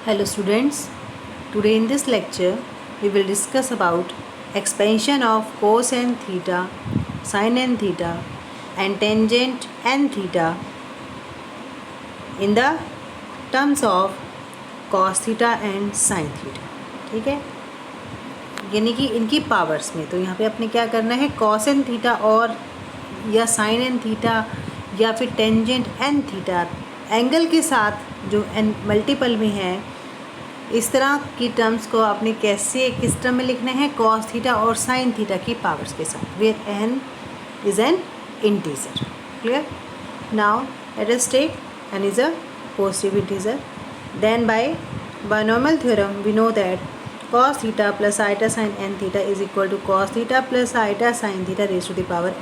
Hello students, today in this lecture we will discuss about expansion of cosine theta, sin n theta and tangent n theta in the terms of cos theta and sin theta. ठीक है, यानी कि इनकी powers में. तो यहाँ पे अपने क्या करना है, cos n थीटा और या sin n थीटा या फिर टेंजेंट n थीटा एंगल के साथ जो n मल्टीपल में है, इस तरह की टर्म्स को आपने कैसे किस टर्म में लिखना है, cos थीटा और sin थीटा की पावर्स के साथ, where n is an integer. Clear. Now let us take n is a positive integer. Then by binomial theorem we know that cos theta plus iota sine n theta is equal to cos theta plus iota sine theta raise to the power n.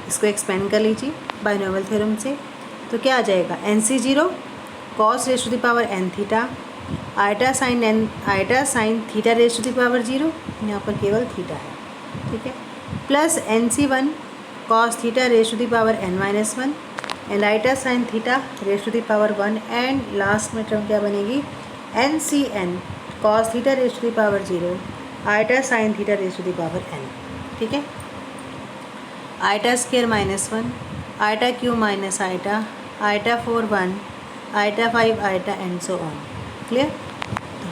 इसको expand कर लीजिए binomial theorem से, तो क्या आ जाएगा, NC0 cos raise to the power n theta iota sine theta raise to the power 0, यहाँ पर केवल थीटा है. ठीक है. Plus NC1 cos theta raise to the power n-1 and iota sine theta raise to the power 1 and last में term क्या बनेगी, NCn cos theta raise to the power 0 iota sine theta raise to the power n. ठीक है. Iota square -1 iota cube minus iota 4 1 iota 5 iota and so on. Clear. तो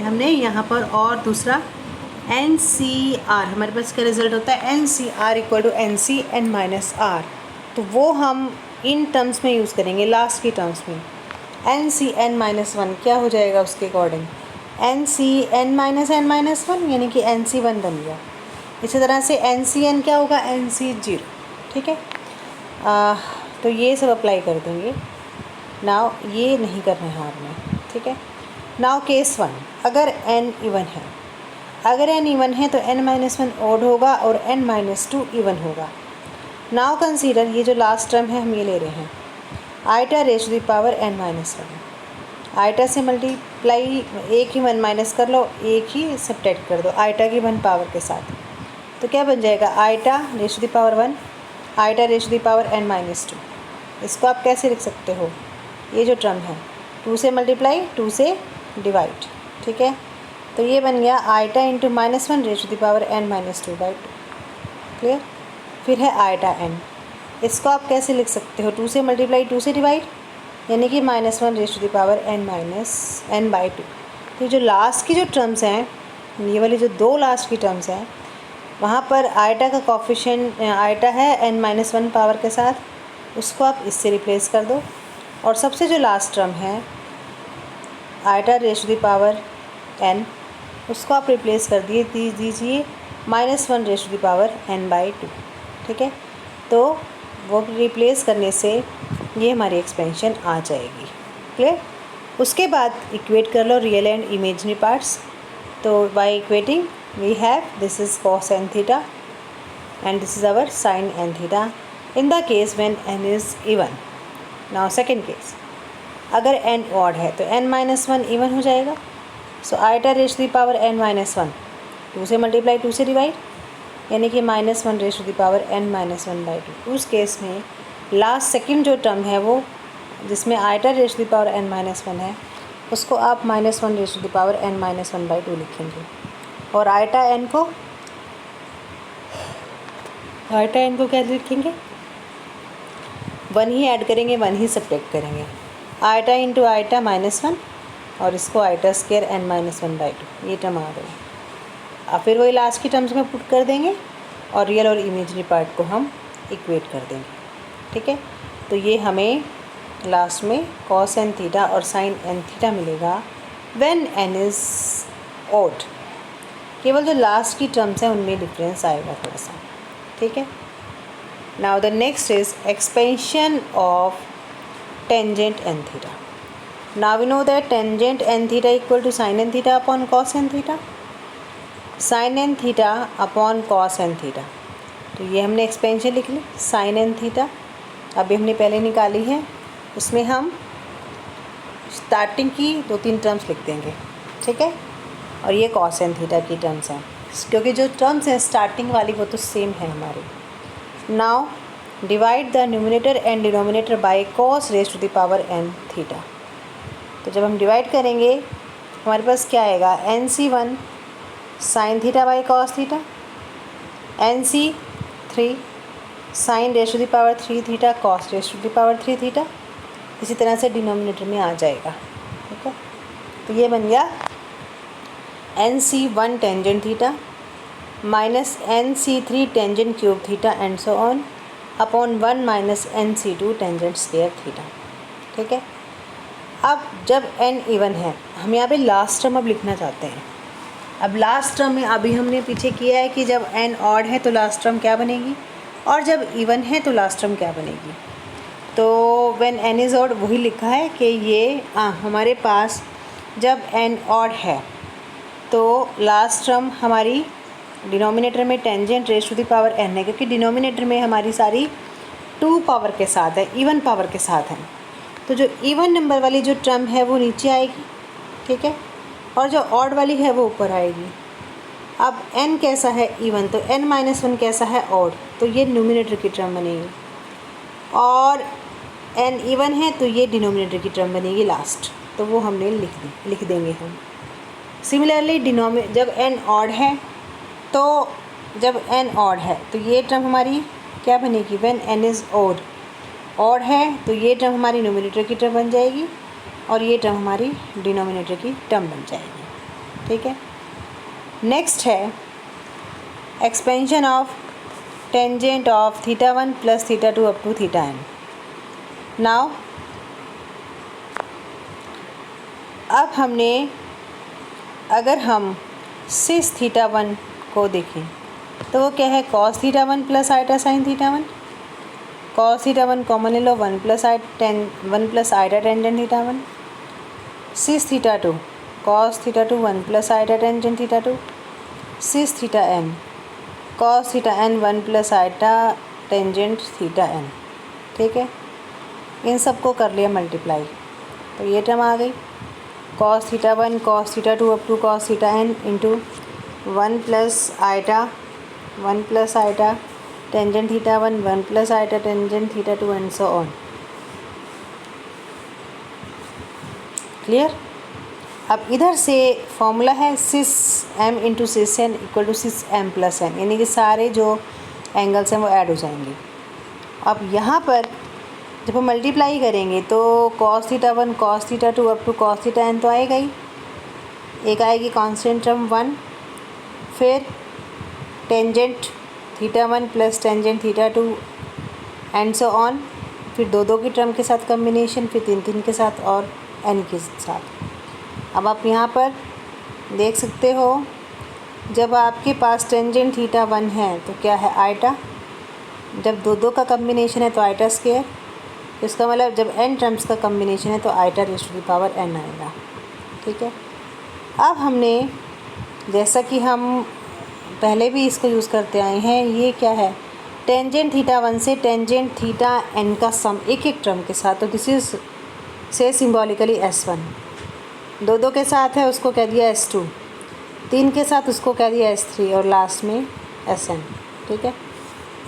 हमने यहाँ पर और दूसरा NCR, हमारे पास का रिजल्ट होता है NCR इक्वल टू NCn-R. तो वो हम इन टर्म्स में यूज़ करेंगे, लास्ट की टर्म्स में. NCn-1 क्या हो जाएगा उसके अकॉर्डिंग, NCn-n-1 यानी कि NC1 बन गया. इसी तरह से NCn क्या होगा, NC0. ठीक है. तो ये सब अप्लाई कर देंगे. नाउ ये नहीं करना है आपने. ठीक है. नाउ केस 1, अगर n इवन है, अगर n इवन है तो n-1 ओड होगा और n-2 इवन होगा. नाउ कंसीडर ये जो लास्ट टर्म है हम ये ले रहे हैं, iota raise to the power n-1. Iota से मल्टीप्लाई एक ही 1 माइनस कर लो, एक ही सब्ट्रैक्ट कर दो आइटा की 1 पावर के साथ. तो क्या बन जाएगा, iota raise to the power 1 iota raise to the power n-2. इसको आप कैसे लिख सकते हो, ये जो टर्म है 2 से मल्टीप्लाई 2 से डिवाइड. ठीक है. तो ये बन गया iota into -1 raise to the power n-2/2. Clear. फिर है आइटा n, इसको आप कैसे लिख सकते हो, 2 से मल्टीप्लाई 2 से डिवाइड यानी कि -1 raise to the power n-2. तो जो लास्ट की जो टर्म्स हैं, ये वाली जो दो लास्ट की टर्म्स हैं, वहाँ पर आइटा का कॉफिशिएंट आइटा है n-1 पावर के साथ, उसको आप इससे रिप्लेस कर दो. और सबसे जो लास्ट टर्म है iota raise to the power n, उसको आप रिप्लेस कर दीजिए -1 raise to the power n/2. ठीक है. तो वो रिप्लेस करने से ये हमारी एक्सपेंशन आ जाएगी. क्लियर. उसके बाद इक्वेट कर लो रियल एंड इमेजनरी पार्ट्स. तो by equating we have this is cos n theta and this is our sin n theta in the case when n is even. Now second case, अगर n odd है तो n-1 even हो जाएगा. So iota raise to the power n-1 2 से multiply 2 से divide यानी कि -1 raise to the power n-1/2. उस केस में लास्ट सेकंड जो टर्म है वो जिसमें iota raise to the power n-1 है, उसको आप -1 raise to the power n-1/2 लिखेंगे. और आइटा n को क्या लिखेंगे, 1 ही ऐड करेंगे 1 ही सब्ट्रैक्ट करेंगे. आइटा इंटू आइटा -1 और इसको आइटा स्क्वायर n-1/2, ये टर्म आ गई. अब फिर वही लास्ट की टर्म्स में पुट कर देंगे और रियल और इमेजनरी पार्ट को हम इक्वेट कर देंगे. ठीक है. तो ये हमें लास्ट में cos n थीटा और sin n थीटा मिलेगा व्हेन n इज़ ऑड. केवल जो लास्ट की टर्म्स हैं उनमें डिफरेंस आएगा थोड़ा सा. ठीक है. Now the next is expansion of tangent n theta. Now we know that tangent n theta equal to sin n theta upon cos n theta, sin n theta upon cos n theta. तो ये हमने expansion लिख ली sin n theta, अभी हमने पहले निकाली है. उसमें हम स्टार्टिंग की 2-3 टर्म्स लिख देंगे. ठीक है. और ये cos n थीटा की टर्म्स हैं, क्योंकि जो टर्म्स हैं स्टार्टिंग वाली वो तो सेम है हमारी. Now divide the numerator and denominator by cos raise to the power n theta. तो जब हम डिवाइड करेंगे हमारे पास क्या आएगा, NC1 sine theta by cos theta, NC3 sine raise to the power 3 theta cos raise to the power 3 theta. इसी तरह से डिनोमिनेटर में आ जाएगा। ठीक है, तो ये बन गया NC1 tangent theta minus NC3 tangent cube theta and so on upon 1 minus NC2 tangent square theta. ठीक है, अब जब n इवन है, हम यहाँ पे लास्ट टर्म अब लिखना चाहते हैं। अब लास्ट टर्म में अभी हमने पीछे किया है कि जब n ऑड है तो लास्ट टर्म क्या बनेगी, और जब इवन है तो लास्ट टर्म क्या बनेगी। तो व्हेन n इज़ ऑड वही लिखा है कि ये हमारे पास जब n ऑड है तो लास्ट टर्म हमारी डिनोमिनेटर में tangent raise to the power n है, क्योंकि डिनोमिनेटर में हमारी सारी 2 पावर के साथ है, इवन पावर के साथ है। तो जो इवन नंबर वाली जो टर्म है वो नीचे आएगी। ठीक है, और जो ऑड वाली है वो ऊपर आएगी। अब n कैसा है, इवन, तो n-1 कैसा है, ऑड, तो ये न्यूमिनेटर की टर्म बनेगी। और n इवन है तो ये डिनोमिनेटर की टर्म बनेगी लास्ट, तो वो हमने लिख देंगे हम। सिमिलरली जब n ऑड है तो ये टर्म हमारी क्या बनेगी, व्हेन n इज़ ऑड है तो ये टर्म हमारी न्यूमिनेटर की टर्म बन जाएगी और ये टर्म हमारी डिनोमिनेटर की टर्म बन जाएगी। ठीक है, नेक्स्ट है expansion of tangent of θ1 plus θ2 up to θn। Now अब हमने, अगर हम सिस θ1 को देखें तो वो क्या है, cos θ1 plus iota sine θ1। cos θ1 common ले लो, 1 plus iota tangent θ1। Cis θ2 cos θ2 1 plus iota tangent θ2। Cis θn cos θn 1 plus iota tangent θn। ठीक है, इन सबको कर लिया मल्टीप्लाई, तो ये टर्म आ गई cos θ1 cos θ2 up to cos θn into 1 plus iota tangent θ1 1 plus iota tangent θ2 and so on. Clear. अब इधर से फॉर्मूला है cis m into cis n equal to cis m plus n, यानी कि सारे जो एंगल्स हैं वो ऐड हो जाएंगे। अब यहाँ पर जब हम मल्टीप्लाई करेंगे तो cos θ1 cos θ2 up to cos θn तो आएगा ही, एक आएगी कांस्टेंट टर्म 1, फिर tangent θ1 plus tangent θ2 and so on, फिर दो की टर्म के साथ कम्बिनेशन, फिर तीन के साथ और n के साथ। अब आप यहाँ पर देख सकते हो, जब आपके पास टेंजेंट θ1 है तो क्या है, आइटा, जब दो का कम्बिनेशन है तो आइटा स्क्वायर, इसका मतलब जब n टर्म्स का कम्बिनेशन है तो iota raise to the power n आएगा। ठीक है, अब हमने, जैसा कि हम पहले भी इसको यूज़ करते आए हैं, ये क्या है, टेंजेंट θ1 से टेंजेंट θn का सम एक टर्म के साथ, तो दिस इज़ से सिम्बॉलिकली S1, दो के साथ है उसको कह दिया S2, 3 के साथ उसको कह दिया S3 और लास्ट में Sn। ठीक है,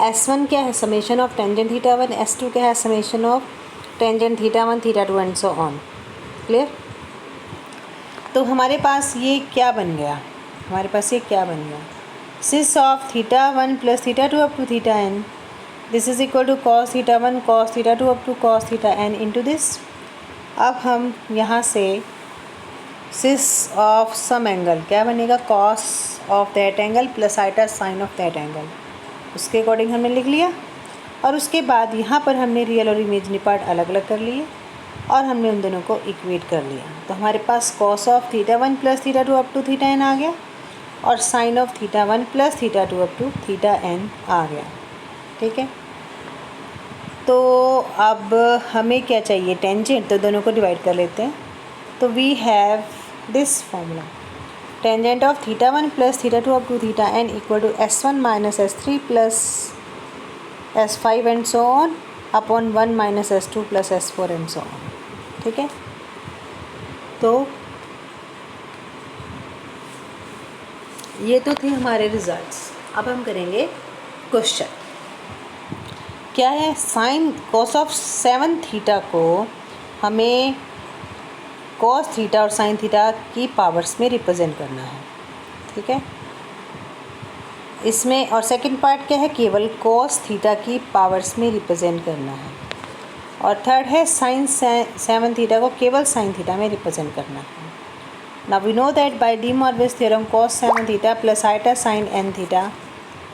S1 क्या है, समेशन ऑफ टेंजेंट θ1, S2 क्या है, summation of tangent θ1 θ2 and so on. Clear. तो हमारे पास ये क्या बन गया, cis of θ1 plus θ2 up to θn, this is equal to cos θ1 cos θ2 up to cos θn into this. अब हम यहाँ से सिस ऑफ सम एंगल क्या बनेगा, cos of that angle plus iota sine of that angle, उसके according हमने लिख लिया। और उसके बाद यहाँ पर हमने रियल और इमेजनरी पार्ट अलग अलग कर लिए और हमने उन दोनों को इक्वेट कर लिया। तो हमारे पास cos of θ1 plus θ2 up to θn आ गया और sine of θ1 plus θ2 up to θn आ गया। ठीक है, तो अब हमें क्या चाहिए, टेंजेंट, तो दोनों को डिवाइड कर लेते हैं। तो we have this formula, tangent of θ1 plus θ2 up to θn equal to S1 minus S3 plus S5 and so on upon 1 minus S2 plus S4 and so on. ठीक है, तो ये तो थे हमारे रिजल्ट्स। अब हम करेंगे क्वेश्चन। क्या है, साइन cos ऑफ 7 थीटा को हमें कॉस थीटा और साइन थीटा की पावर्स में रिप्रेजेंट करना है, ठीक है। इसमें और सेकंड पार्ट क्या है, केवल कॉस थीटा की पावर्स में रिप्रेजेंट करना है। और थर्ड है साइन 7 थीटा को केवल साइन थीटा में रिप्रेजेंट करना है। Now we know that by De Morgan's theorem cos 7 theta plus iota sine n theta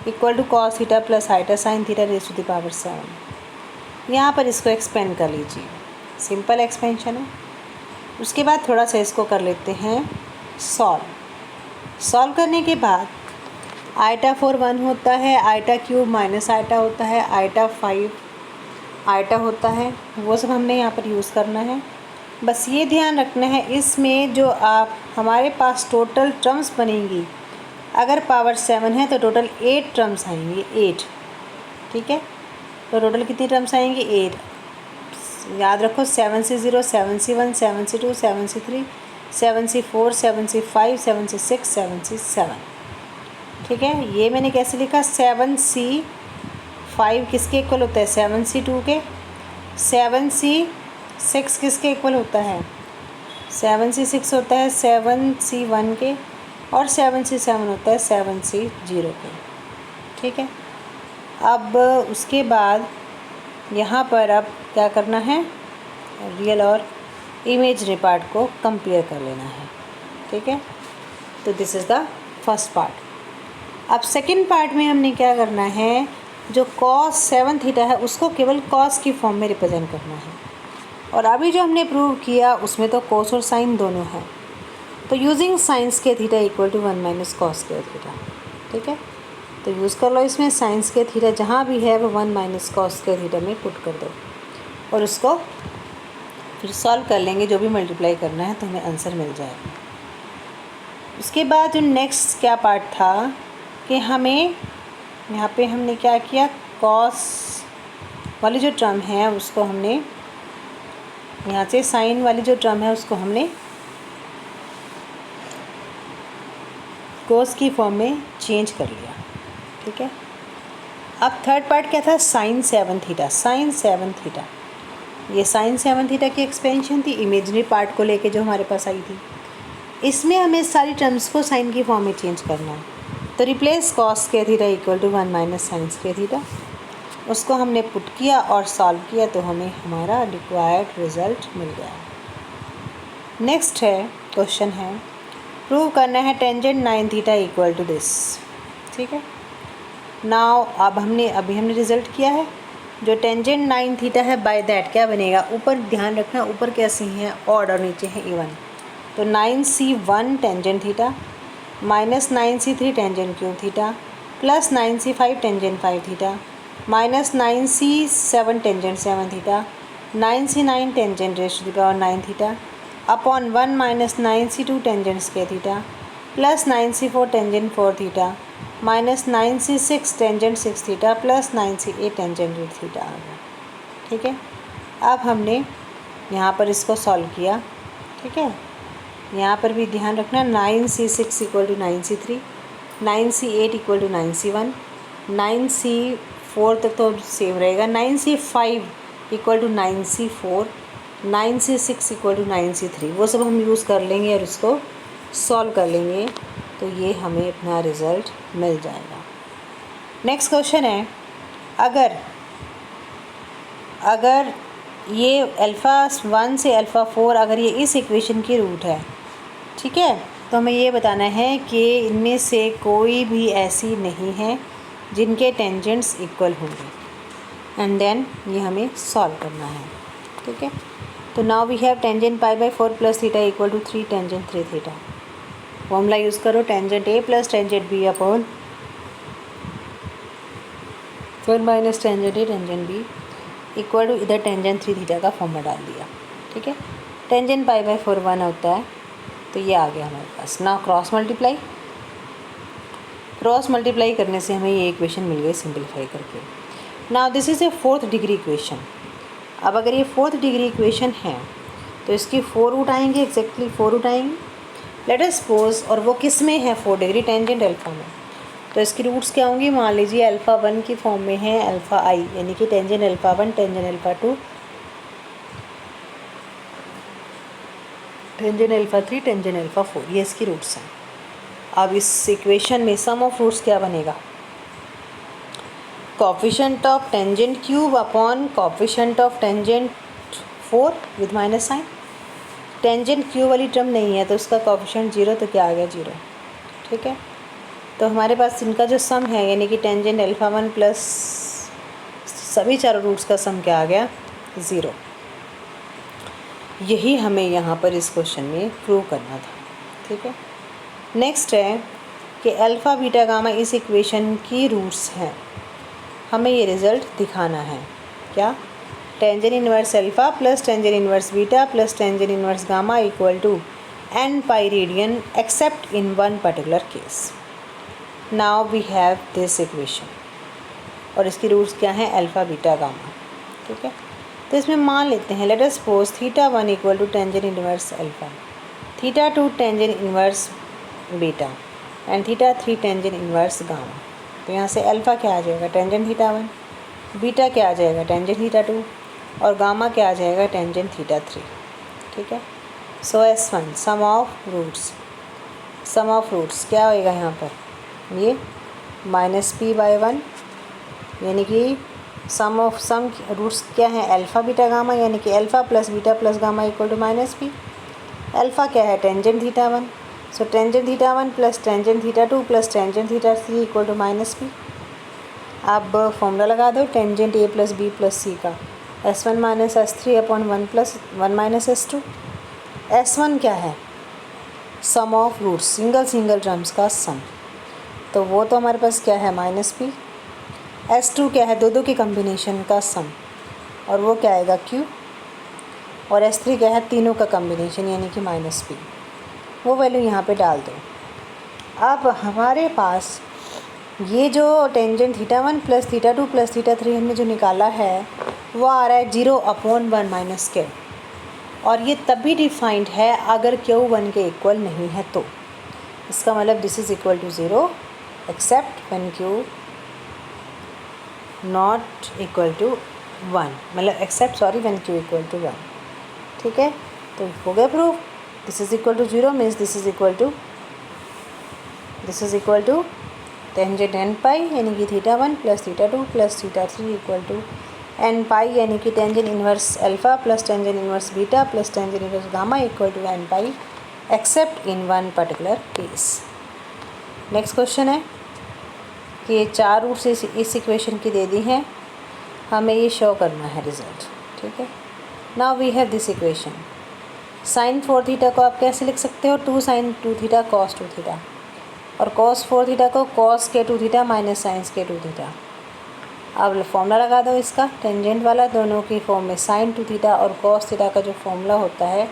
equal to cos theta plus iota sine theta raise to the power 7। यहाँ पर इसको expand कर लीजिए, simple expansion है। उसके बाद थोड़ा सा इसको कर लेते हैं सॉल्व करने के बाद आइटा 4 1 होता है, आइटा क्यूब माइनस आइटा होता है, आइटा 5 आइटा होता है, वो सब हमने यहाँ पर यूज़ करना है। बस ये ध्यान रखना है इसमें जो आप हमारे पास टोटल टर्म्स बनेंगी, अगर पावर 7 है तो टोटल 8 टर्म्स आएंगी, 8, ठीक है। तो टोटल कितनी टर्म्स आएंगी, 8। याद रखो 7C0 7C1 7C2 7C3 7C4 7C5 7C6 7C7, ठीक है। ये मैंने कैसे लिखा, 7C5 किसके इक्वल होता है, 7C2 के, 7C6 किसके इक्वल होता है, 7C6 होता है 7C1 के, और 7C7 होता है 7C0 के, ठीक है। अब उसके बाद यहाँ पर अब क्या करना है, रियल और इमेजनरी पार्ट को कंपेयर कर लेना है, ठीक है। तो this is the first part. अब सेकंड पार्ट में हमने क्या करना है, जो cos 7 थीटा है उसको केवल cos की फॉर्म में रिप्रेजेंट करना है। और अभी जो हमने प्रूव किया उसमें तो cos और sin दोनों है, तो यूजिंग sin के theta equal to 1 minus cos के थीटा, ठीक है। तो यूज़ कर लो इसमें sin के थीटा जहाँ भी है वो 1 माइनस cos के थीटा में पुट कर दो और उसको फिर सॉल्व कर लेंगे, जो भी मल्टीप्लाई करना है तो हमें आंसर मिल जाएगा। उसके बाद जो नेक्स्ट क्या पार्ट था कि हमें यहाँ पे हमने क्या किया, cos वाली जो टर्म है उसको हमने यहाँ से sin वाली जो टर्म है उसको हमने cos की फॉर्म में चेंज कर लिया, ठीक है। अब थर्ड पार्ट क्या था, sin 7 थीटा, sin 7 थीटा, ये sin 7 थीटा की एक्सपेंशन थी इमेजनरी पार्ट को लेके जो हमारे पास आई थी। इसमें हमें सारी टर्म्स को साइन की फॉर्म में चेंज करना है, तो रिप्लेस cos के theta equal to 1 minus sin के थीटा, उसको हमने पुट किया और सॉल्व किया तो हमें हमारा रिक्वायर्ड रिज़ल्ट मिल गया। नेक्स्ट है क्वेश्चन है, प्रूव करना है tangent 9 theta equal to this, ठीक है। नाउ अब अभी हमने रिज़ल्ट किया है, जो टेंजेंट 9 थीटा है बाय दैट क्या बनेगा, ऊपर ध्यान रखना ऊपर कैसी हैं ऑड और नीचे है इवन, तो 9C1 tangent theta minus 9C3 tangent cube theta plus 9C5 tangent 5 theta minus 9C7 tangent 7 theta 9C9 tangent raise to the power 9 theta upon 1 minus 9C2 tangent square theta plus 9C4 tangent 4 theta minus 9C6 tangent 6 theta plus 9C8 tangent 8 theta आ गया, ठीक है। अब हमने यहाँ पर इसको solve किया, ठीक है। यहाँ पर भी ध्यान रखना 9C6 equal to 9C3 9C8 equal to 9C1 9C4 तक तो सेम रहेगा, 9C5 equal to 9C4 9C6 equal to 9C3 वो सब हम यूज़ कर लेंगे और इसको सॉल्व कर लेंगे तो ये हमें अपना रिज़ल्ट मिल जाएगा। नेक्स्ट क्वेश्चन है, अगर ये अल्फ़ा 1 से अल्फ़ा 4 अगर ये इस इक्वेशन की रूट है, ठीक है, तो हमें ये बताना है कि इनमें से कोई भी ऐसी नहीं है जिनके टेंजेंट्स इक्वल होंगे एंड देन ये हमें सॉल्व करना है, ठीक है। तो now we have tangent pi by 4 plus theta equal to 3 tangent 3 theta, formula use करो tangent A plus tangent B upon 4 minus tangent A tangent B equal to इधर टेंजेंट 3 थीटा का फॉर्मूला डाल दिया, ठीक है। टेंजेंट पाई बाई 4 1 होता है, तो ये आ गया हमारे पास। नाउ क्रॉस मल्टीप्लाई करने से हमें ये इक्वेशन मिल गई सिंपलीफाई करके। Now this is a 4th degree equation. अब अगर ये 4th डिग्री इक्वेशन है तो इसकी 4 रूट आएंगे, एग्जैक्टली 4 रूट आएंगे, लेट अस सपोज, और वो किस में है 4 डिग्री टेंजेंट अल्फ़ा में, तो इसकी रूट्स क्या होंगी, मान लीजिए अल्फ़ा 1 की फॉर्म में है अल्फ़ा आई, यानी कि tangent alpha 1 tangent alpha 2 tangent alpha 3 tangent alpha 4, ये इसकी रूट्स हैं। अब इस इक्वेशन में सम ऑफ रूट्स क्या बनेगा, coefficient of tangent cube upon coefficient of tangent 4 with minus sign. Tangent cube वाली टर्म नहीं है तो उसका कोफिशिएंट 0, तो क्या आ गया 0, ठीक है। तो हमारे पास इनका जो सम है यानी कि टेंजेंट अल्फ़ा 1 प्लस सभी चारों रूट्स का सम क्या आ गया 0। यही हमें यहाँ पर इस क्वेश्चन में प्रूव करना था, ठीक है। नेक्स्ट है कि अल्फ़ा बीटा गामा इस इक्वेशन की रूट्स हैं, हमें ये रिज़ल्ट दिखाना है। क्या, tangent inverse alpha plus tangent inverse beta plus tangent inverse gamma equal to n pi radian except in one particular case. Now we have this equation और इसकी रूट्स क्या हैं, अल्फ़ा बीटा गामा, ठीक है। तो इसमें मान लेते हैं, let us suppose theta 1 equal to tangent inverse alpha, theta 2 tangent inverse beta and theta 3 tangent inverse gamma. तो यहाँ से अल्फ़ा क्या आ जाएगा, टेंजेंट थीटा 1, बीटा क्या आ जाएगा, टेंजेंट थीटा 2 और गामा क्या आ जाएगा, टेंजेंट थीटा 3, ठीक है। सो S1 सम ऑफ रूट्स क्या होएगा यहाँ पर, ये -p/1 यानी कि सम रूट्स क्या है, अल्फ़ा बीटा गामा यानी कि alpha plus beta plus gamma equal to -p। Alpha क्या है, tangent theta 1, so tangent theta 1 plus tangent theta 2 plus tangent theta 3 equal to -p। अब फॉर्मूला लगा दो tangent a plus b plus c का, S1 minus S3 upon 1 plus 1 minus S2। S1 क्या है, सम of roots, single terms का सम, तो वो तो हमारे पास क्या है -p। S2 क्या है, दो के कम्बिनेशन का सम और वो क्या आएगा q। और S3 क्या है, तीनों का कम्बिनेशन यानी कि -p। वो वैल्यू यहाँ पे डाल दो। अब हमारे पास ये जो tangent theta 1 plus theta 2 plus theta 3 हमने जो निकाला है वो आ रहा है 0/1 माइनस q, और ये तभी डिफाइंड है अगर q 1 के इक्वल नहीं है तो। इसका मतलब this is equal to 0 except when q not equal to 1, मतलब except when q equal to 1, ठीक है। तो हो गया proof, this is equal to 0 means this is equal to tangent n pi यानी कि theta 1 plus theta 2 plus theta 3 equal to n pi यानी कि tangent inverse alpha plus tangent inverse beta plus tangent inverse gamma equal to n pi except in one particular case. Next question है कि ये 4 roots इस equation की दे दी हैं, हमें ये शो करना है रिज़ल्ट, ठीक है। Now we have this equation, sine 4 theta को आप कैसे लिख सकते हो, 2 sin 2 थीटा cos 2 थीटा, और cos 4 थीटा को cos के 2 थीटा माइनस साइंस के 2 थीटा। अब फॉर्मूला लगा दो इसका, टेंजेंट वाला दोनों की फॉर्म में sin 2 थीटा और cos थीटा का जो फॉर्मूला होता है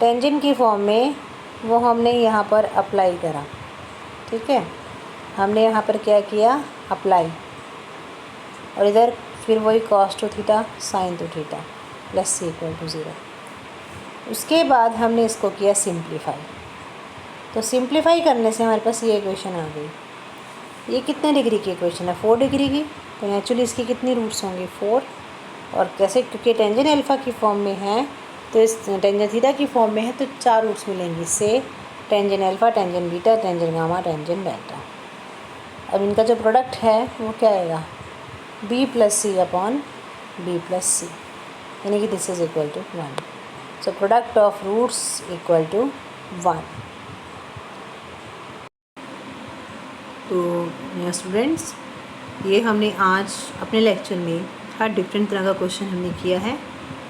टेंजेंट की फॉर्म में वो हमने यहाँ पर अप्लाई करा, ठीक है। हमने यहाँ पर क्या किया, अप्लाई, और इधर फिर वही cos 2 theta sin 2 theta plus c equal to 0। उसके बाद हमने इसको किया सिंप्लीफाई, तो सिंप्लीफाई करने से हमारे पास ये इक्वेशन आ गई। ये कितने डिग्री की इक्वेशन है, 4 डिग्री की, तो नेचुरली इसकी कितनी रूट्स होंगी 4। और कैसे, क्योंकि टेंजेंट अल्फ़ा की फॉर्म में है तो इस टेंजेंट थीटा की फॉर्म में है तो 4 रूट्स मिलेंगी, से tangent alpha, tangent beta, tangent gamma, tangent delta. अब इनका जो प्रोडक्ट है वो क्या आएगा, b plus c upon b plus c, यानी कि this is equal to 1। So product of roots equal to 1। तो मेरा स्टूडेंट्स, ये हमने आज अपने लेक्चर में हर डिफरेंट तरह का क्वेश्चन हमने किया है,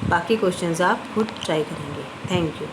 बाकी क्वेश्चंस आप खुद ट्राई करेंगे। Thank you.